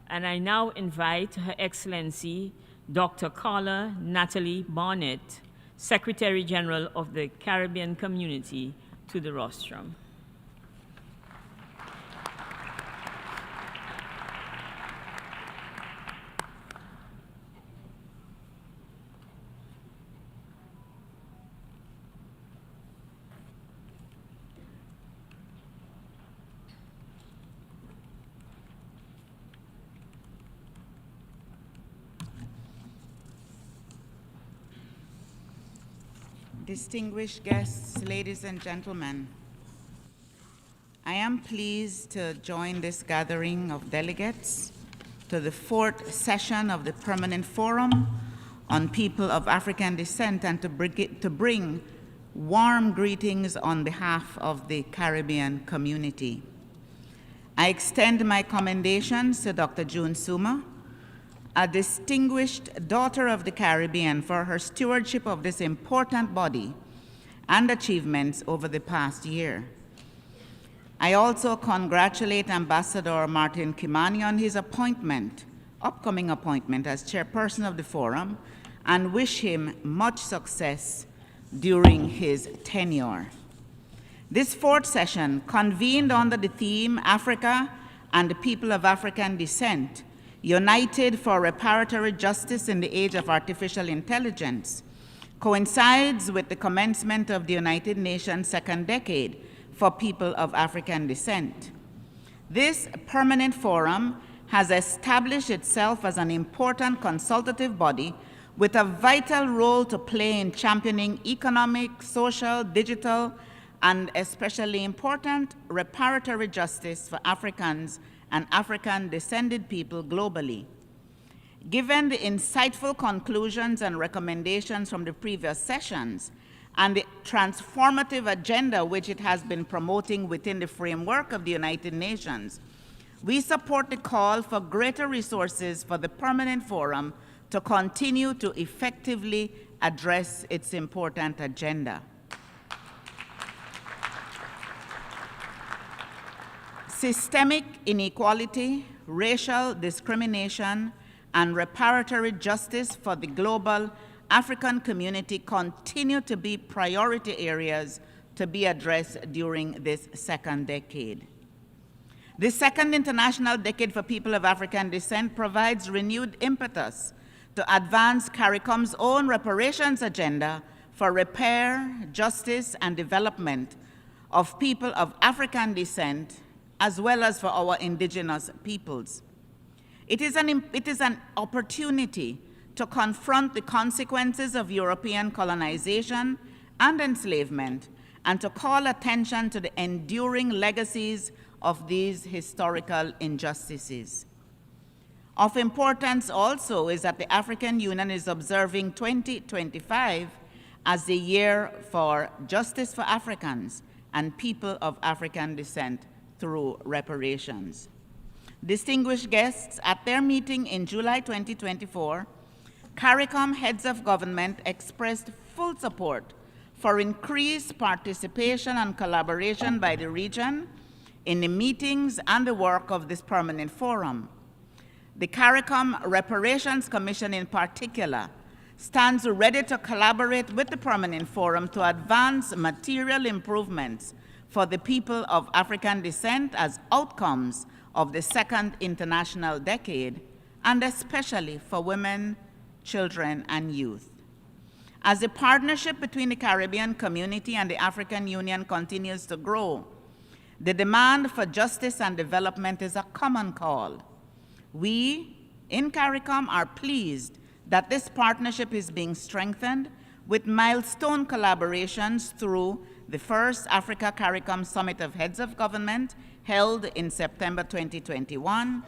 And I now invite Her Excellency Dr. Carla Natalie Barnett, Secretary General of the Caribbean Community, to the rostrum. Distinguished guests, ladies and gentlemen, I am pleased to join this gathering of delegates to the 4th session of the Permanent Forum on People of African Descent and to bring warm greetings on behalf of the Caribbean community. I extend my commendations to Dr. June Suma, a distinguished daughter of the Caribbean, for her stewardship of this important body and achievements over the past year. I also congratulate Ambassador Martin Kimani on his upcoming appointment as chairperson of the forum, and wish him much success during his tenure. This 4th session, convened under the theme Africa and the People of African Descent, United for Reparatory Justice in the Age of Artificial Intelligence, coincides with the commencement of the United Nations' 2nd decade for people of African descent. This permanent forum has established itself as an important consultative body with a vital role to play in championing economic, social, digital, and especially important reparatory justice for Africans and African-descended people globally. Given the insightful conclusions and recommendations from the previous sessions and the transformative agenda which it has been promoting within the framework of the United Nations, we support the call for greater resources for the Permanent Forum to continue to effectively address its important agenda. Systemic inequality, racial discrimination, and reparatory justice for the global African community continue to be priority areas to be addressed during this 2nd decade. The 2nd International Decade for People of African Descent provides renewed impetus to advance CARICOM's own reparations agenda for repair, justice, and development of people of African descent, as well as for our indigenous peoples. It is an opportunity to confront the consequences of European colonization and enslavement, and to call attention to the enduring legacies of these historical injustices. Of importance also is that the African Union is observing 2025 as the year for justice for Africans and people of African descent through reparations. Distinguished guests, at their meeting in July 2024, CARICOM heads of government expressed full support for increased participation and collaboration by the region in the meetings and the work of this permanent forum. The CARICOM Reparations Commission in particular stands ready to collaborate with the permanent forum to advance material improvements for the people of African descent as outcomes of the 2nd International Decade, and especially for women, children, and youth. As the partnership between the Caribbean community and the African Union continues to grow, the demand for justice and development is a common call. We, in CARICOM, are pleased that this partnership is being strengthened with milestone collaborations through the first Africa CARICOM Summit of Heads of Government held in September 2021,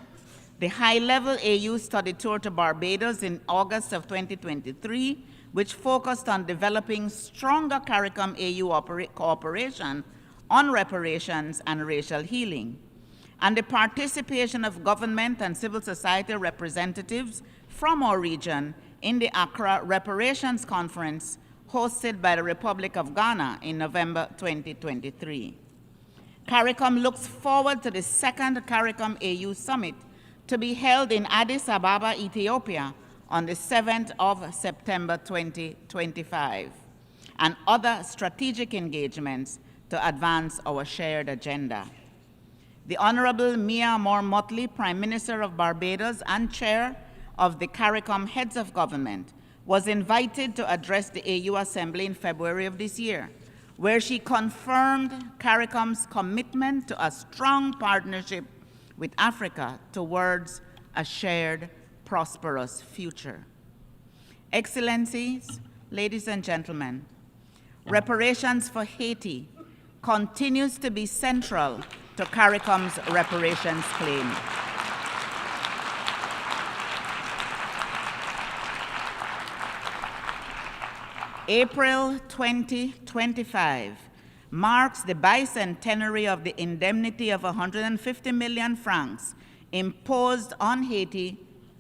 the high-level AU study tour to Barbados in August of 2023, which focused on developing stronger CARICOM AU cooperation on reparations and racial healing, and the participation of government and civil society representatives from our region in the Accra Reparations Conference hosted by the Republic of Ghana in November 2023. CARICOM looks forward to the 2nd CARICOM AU Summit to be held in Addis Ababa, Ethiopia, on the 7th of September 2025, and other strategic engagements to advance our shared agenda. The Honorable Mia Moore-Motley, Prime Minister of Barbados and Chair of the CARICOM Heads of Government, was invited to address the AU Assembly in February of this year, where she confirmed CARICOM's commitment to a strong partnership with Africa towards a shared, prosperous future. Excellencies, ladies and gentlemen, reparations for Haiti continues to be central to CARICOM's reparations claim. April 2025 marks the bicentenary of the indemnity of 150 million francs imposed on Haiti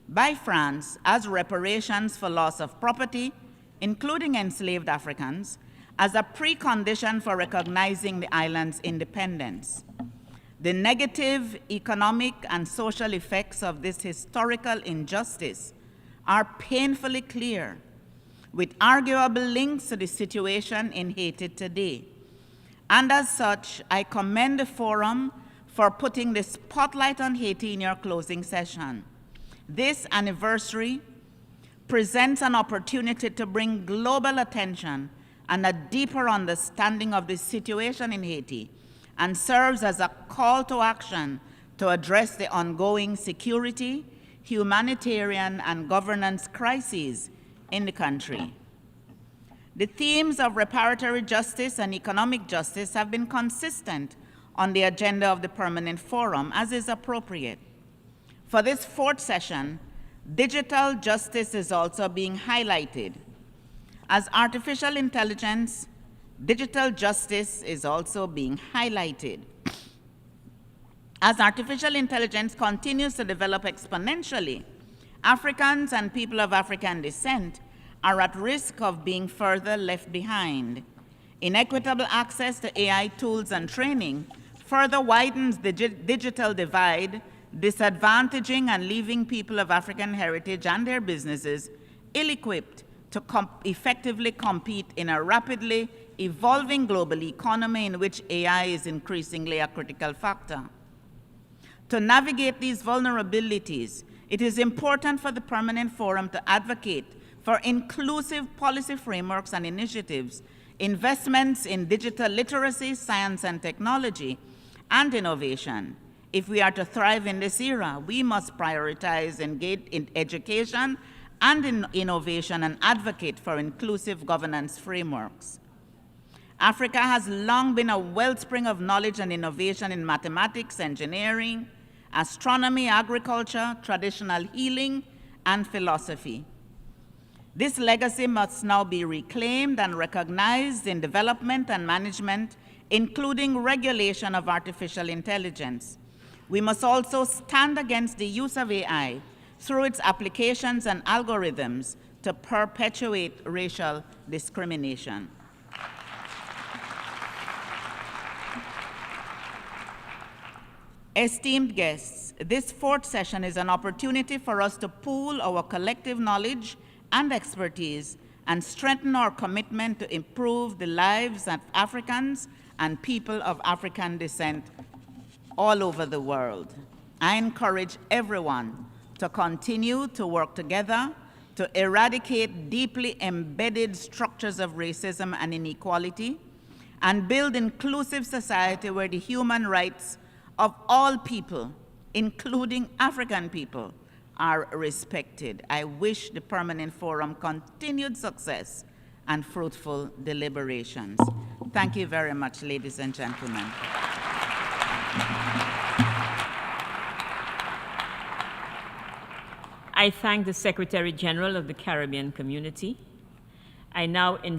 by France as reparations for loss of property, including enslaved Africans, as a precondition for recognizing the island's independence. The negative economic and social effects of this historical injustice are painfully clear, with arguable links to the situation in Haiti today. And as such, I commend the forum for putting the spotlight on Haiti in your closing session. This anniversary presents an opportunity to bring global attention and a deeper understanding of the situation in Haiti, and serves as a call to action to address the ongoing security, humanitarian, and governance crises in the country. The themes of reparatory justice and economic justice have been consistent on the agenda of the Permanent Forum, as is appropriate. For this fourth session, digital justice is also being highlighted. As artificial intelligence, digital justice is also being highlighted. As artificial intelligence continues to develop exponentially, Africans and people of African descent are at risk of being further left behind. Inequitable access to AI tools and training further widens the digital divide, disadvantaging and leaving people of African heritage and their businesses ill-equipped to effectively compete in a rapidly evolving global economy in which AI is increasingly a critical factor. To navigate these vulnerabilities, it is important for the Permanent Forum to advocate for inclusive policy frameworks and initiatives, investments in digital literacy, science and technology, and innovation. If we are to thrive in this era, we must prioritize in education and in innovation and advocate for inclusive governance frameworks. Africa has long been a wellspring of knowledge and innovation in mathematics, engineering, astronomy, agriculture, traditional healing, and philosophy. This legacy must now be reclaimed and recognized in development and management, including regulation of artificial intelligence. We must also stand against the use of AI through its applications and algorithms to perpetuate racial discrimination. Esteemed guests, this fourth session is an opportunity for us to pool our collective knowledge and expertise and strengthen our commitment to improve the lives of Africans and people of African descent all over the world. I encourage everyone to continue to work together to eradicate deeply embedded structures of racism and inequality and build inclusive society where the human rights of all people, including African people, are respected. I wish the Permanent Forum continued success and fruitful deliberations. Thank you very much, ladies and gentlemen. I thank the Secretary General of the Caribbean Community. I now invite